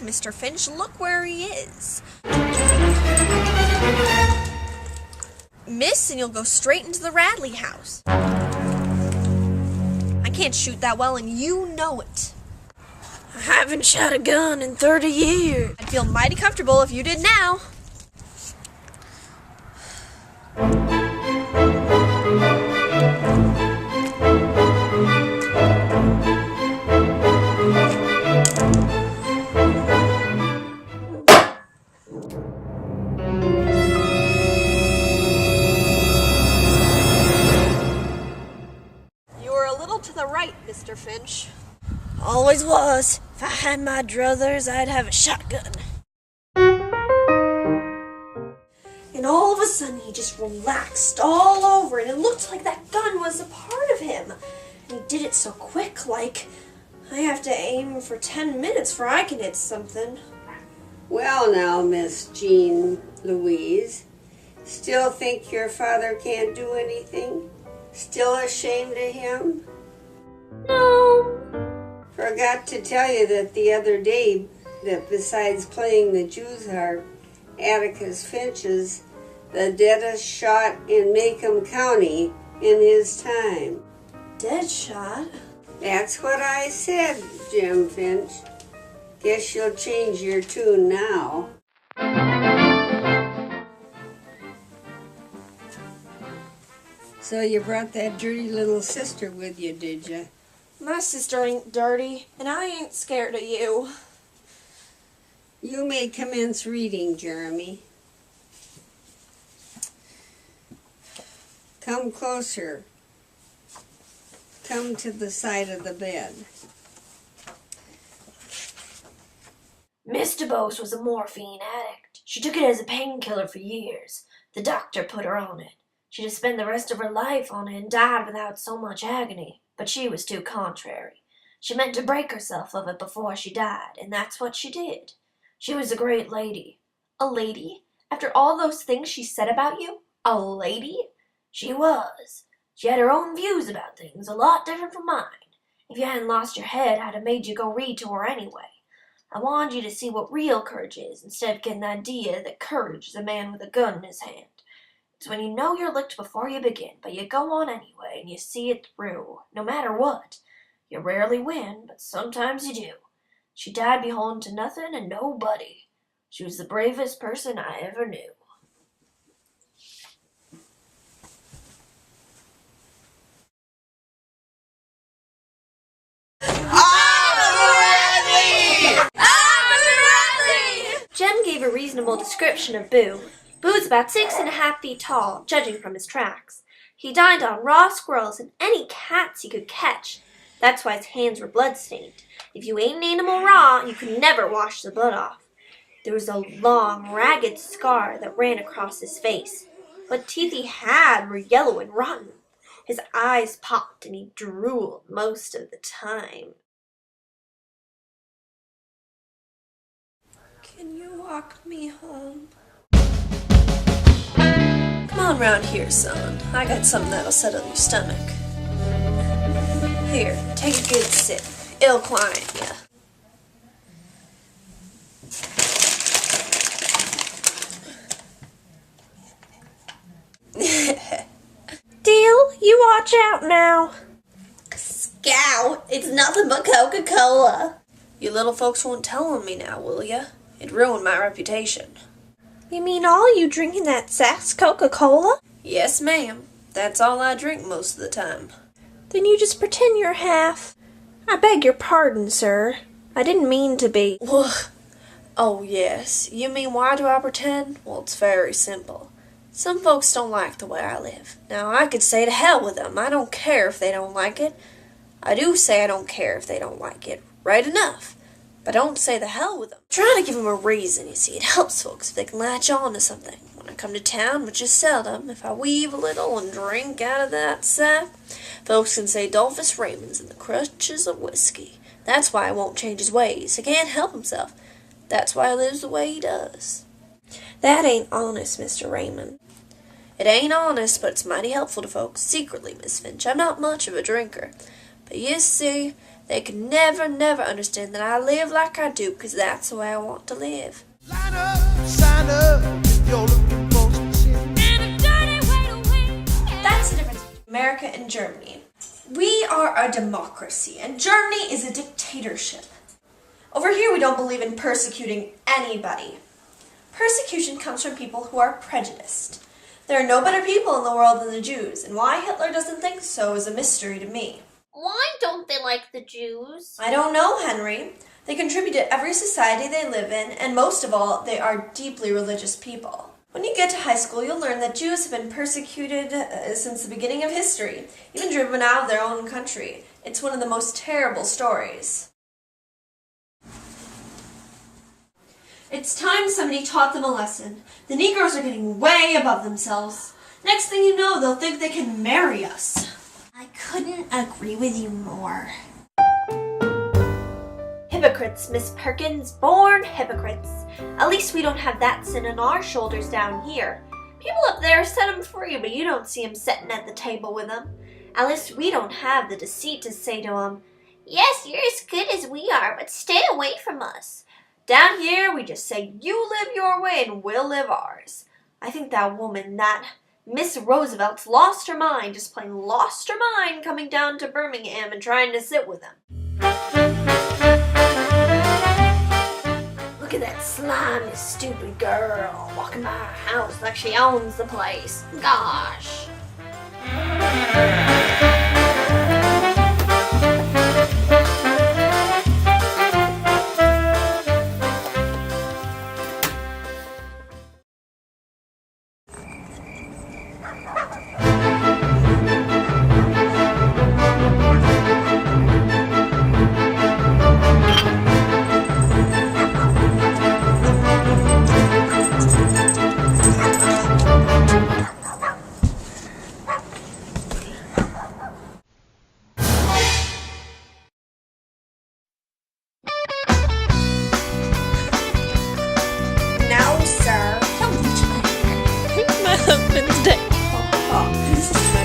Mr. Finch. Look where he is. Miss, and you'll go straight into the Radley house. I can't shoot that well, and you know it. I haven't shot a gun in 30 years. I'd feel mighty comfortable if you did now. You were a little to the right, Mr. Finch. Always was. If I had my druthers, I'd have a shotgun. And all of a sudden, he just relaxed all over, and it looked like that gun was a part of him. And he did it so quick, like, I have to aim for 10 minutes before I can hit something. Well now, Miss Jean Louise, still think your father can't do anything? Still ashamed of him? No. Forgot to tell you that the other day, that besides playing the Jews harp, Atticus Finch is the deadest shot in Macomb County in his time. Dead shot? That's what I said, Jim Finch. Guess you'll change your tune now. So you brought that dirty little sister with you, did you? My sister ain't dirty, and I ain't scared of you. You may commence reading, Jeremy. Come closer. Come to the side of the bed. Miss DuBose was a morphine addict. She took it as a painkiller for years. The doctor put her on it. She'd have spent the rest of her life on it and died without so much agony. But she was too contrary. She meant to break herself of it before she died, and that's what she did. She was a great lady. A lady? After all those things she said about you? A lady? She was. She had her own views about things, a lot different from mine. If you hadn't lost your head, I'd have made you go read to her anyway. I wanted you to see what real courage is, instead of getting the idea that courage is a man with a gun in his hand. It's when you know you're licked before you begin, but you go on anyway, and you see it through, no matter what. You rarely win, but sometimes you do. She died beholden to nothing and nobody. She was the bravest person I ever knew. Jem gave a reasonable description of Boo. Boo's about 6.5 feet tall, judging from his tracks. He dined on raw squirrels and any cats he could catch. That's why his hands were blood-stained. If you ate an animal raw, you could never wash the blood off. There was a long, ragged scar that ran across his face. What teeth he had were yellow and rotten. His eyes popped and he drooled most of the time. Can you walk me home? Come on round here, son. I got something that'll settle your stomach. Here, take a good sip. It'll quiet ya. Deal, you watch out now. Scout, it's nothing but Coca-Cola. You little folks won't tell on me now, will ya? It'd ruin my reputation. You mean all you drinking that Sax Coca-Cola? Yes, ma'am. That's all I drink most of the time. Then you just pretend you're half. I beg your pardon, sir. I didn't mean to be. Oh, yes. You mean why do I pretend? Well, it's very simple. Some folks don't like the way I live. Now, I could say to hell with them. I don't care if they don't like it. I do say I don't care if they don't like it. Right enough. But don't say the hell with them. Try to give them a reason, you see. It helps folks if they can latch on to something. When I come to town, which is seldom, if I weave a little and drink out of that sap, folks can say Dolphus Raymond's in the crutches of whiskey. That's why I won't change his ways. He can't help himself. That's why he lives the way he does. That ain't honest, Mr. Raymond. It ain't honest, but it's mighty helpful to folks. Secretly, Miss Finch, I'm not much of a drinker. But you see, They can never, never understand that I live like I do, 'cause that's the way I want to live. Line up, sign up, if you're looking for some sin. That's the difference between America and Germany. We are a democracy, and Germany is a dictatorship. Over here, we don't believe in persecuting anybody. Persecution comes from people who are prejudiced. There are no better people in the world than the Jews, and why Hitler doesn't think so is a mystery to me. Why don't they like the Jews? I don't know, Henry. They contribute to every society they live in, and most of all, they are deeply religious people. When you get to high school, you'll learn that Jews have been persecuted since the beginning of history, even driven out of their own country. It's one of the most terrible stories. It's time somebody taught them a lesson. The Negroes are getting way above themselves. Next thing you know, they'll think they can marry us. I couldn't agree with you more. Hypocrites, Miss Perkins, born hypocrites. At least we don't have that sin on our shoulders down here. People up there set 'em free, but you don't see 'em sitting at the table with 'em. At least we don't have the deceit to say to 'em, "Yes, you're as good as we are, but stay away from us." Down here, we just say, "You live your way and we'll live ours." I think that woman, that Miss Roosevelt's lost her mind, just plain lost her mind coming down to Birmingham and trying to sit with him. Look at that slimy, stupid girl walking by our house like she owns the place. Gosh. Now, sir. Don't touch my hair. My husband's dead. Oh, this is my